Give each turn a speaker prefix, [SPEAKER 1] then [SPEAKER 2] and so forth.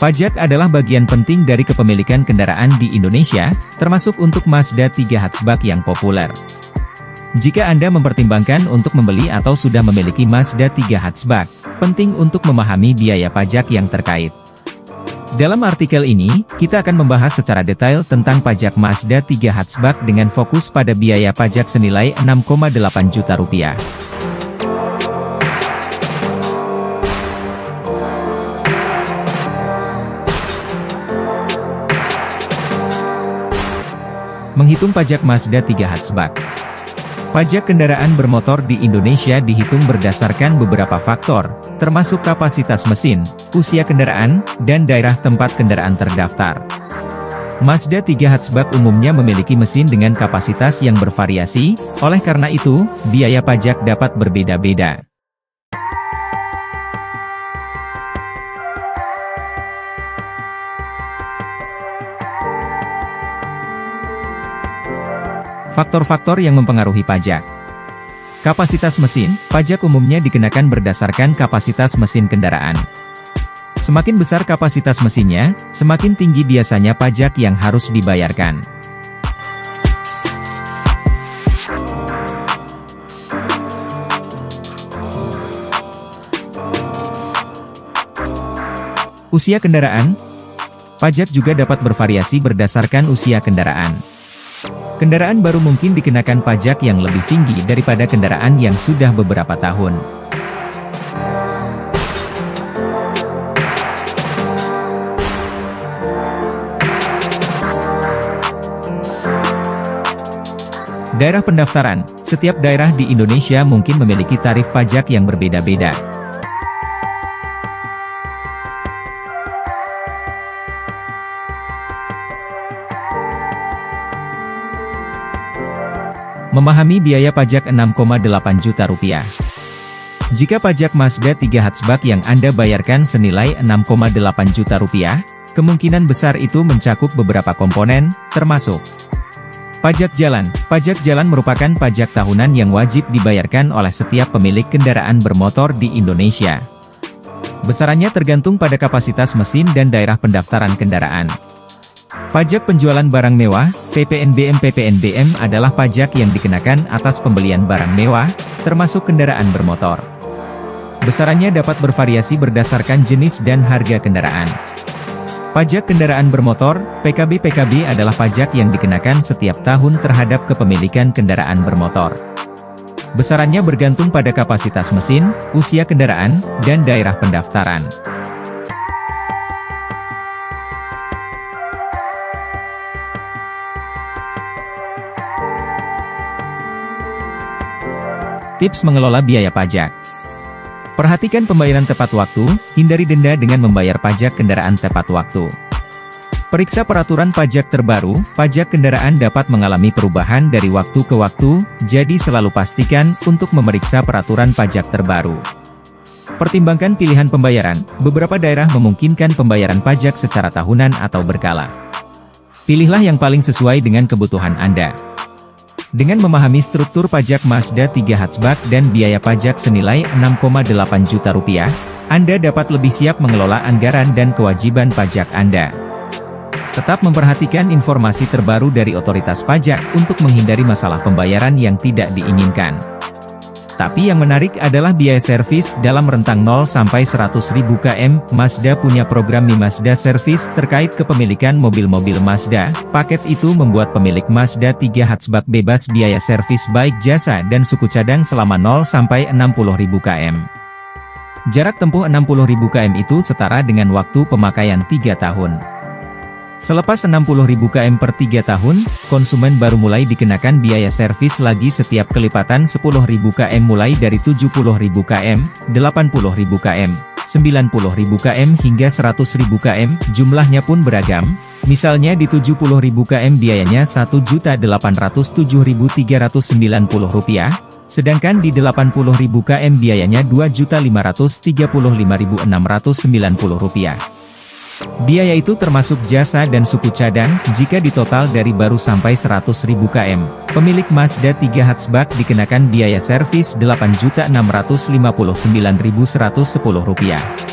[SPEAKER 1] Pajak adalah bagian penting dari kepemilikan kendaraan di Indonesia, termasuk untuk Mazda 3 hatchback yang populer. Jika Anda mempertimbangkan untuk membeli atau sudah memiliki Mazda 3 hatchback, penting untuk memahami biaya pajak yang terkait. Dalam artikel ini, kita akan membahas secara detail tentang pajak Mazda 3 hatchback dengan fokus pada biaya pajak senilai Rp6,8 juta. Menghitung pajak Mazda 3 hatchback. Pajak kendaraan bermotor di Indonesia dihitung berdasarkan beberapa faktor, termasuk kapasitas mesin, usia kendaraan, dan daerah tempat kendaraan terdaftar. Mazda 3 hatchback umumnya memiliki mesin dengan kapasitas yang bervariasi, oleh karena itu, biaya pajak dapat berbeda-beda. Faktor-faktor yang mempengaruhi pajak. Kapasitas mesin, pajak umumnya dikenakan berdasarkan kapasitas mesin kendaraan. Semakin besar kapasitas mesinnya, semakin tinggi biasanya pajak yang harus dibayarkan. Usia kendaraan. Pajak juga dapat bervariasi berdasarkan usia kendaraan. Kendaraan baru mungkin dikenakan pajak yang lebih tinggi daripada kendaraan yang sudah beberapa tahun. Daerah pendaftaran. Setiap daerah di Indonesia mungkin memiliki tarif pajak yang berbeda-beda. Memahami biaya pajak Rp6,8 juta. Jika pajak Mazda 3 hatchback yang Anda bayarkan senilai Rp6,8 juta, kemungkinan besar itu mencakup beberapa komponen, termasuk pajak jalan. Pajak jalan merupakan pajak tahunan yang wajib dibayarkan oleh setiap pemilik kendaraan bermotor di Indonesia. Besarannya tergantung pada kapasitas mesin dan daerah pendaftaran kendaraan. Pajak penjualan barang mewah, PPNBM. PPNBM adalah pajak yang dikenakan atas pembelian barang mewah, termasuk kendaraan bermotor. Besarannya dapat bervariasi berdasarkan jenis dan harga kendaraan. Pajak kendaraan bermotor, PKB. PKB adalah pajak yang dikenakan setiap tahun terhadap kepemilikan kendaraan bermotor. Besarannya bergantung pada kapasitas mesin, usia kendaraan, dan daerah pendaftaran. Tips mengelola biaya pajak. Perhatikan pembayaran tepat waktu, hindari denda dengan membayar pajak kendaraan tepat waktu. Periksa peraturan pajak terbaru, pajak kendaraan dapat mengalami perubahan dari waktu ke waktu, jadi selalu pastikan untuk memeriksa peraturan pajak terbaru. Pertimbangkan pilihan pembayaran, beberapa daerah memungkinkan pembayaran pajak secara tahunan atau berkala. Pilihlah yang paling sesuai dengan kebutuhan Anda. Dengan memahami struktur pajak Mazda 3 hatchback dan biaya pajak senilai Rp6,8 juta, Anda dapat lebih siap mengelola anggaran dan kewajiban pajak Anda. Tetap memperhatikan informasi terbaru dari otoritas pajak untuk menghindari masalah pembayaran yang tidak diinginkan. Tapi yang menarik adalah biaya servis dalam rentang 0 sampai 100.000 km. Mazda punya program Mi Mazda Service terkait kepemilikan mobil-mobil Mazda. Paket itu membuat pemilik Mazda 3 hatchback bebas biaya servis baik jasa dan suku cadang selama 0 sampai 60.000 km. Jarak tempuh 60.000 km itu setara dengan waktu pemakaian 3 tahun. Selepas 60.000 km per 3 tahun, konsumen baru mulai dikenakan biaya servis lagi setiap kelipatan 10.000 km mulai dari 70.000 km, 80.000 km, 90.000 km hingga 100.000 km, jumlahnya pun beragam. Misalnya di 70.000 km biayanya Rp1.083.390, sedangkan di 80.000 km biayanya Rp2.535.690. Biaya itu termasuk jasa dan suku cadang. Jika ditotal dari baru sampai 100.000 km, pemilik Mazda 3 hatchback dikenakan biaya servis Rp8.659.110.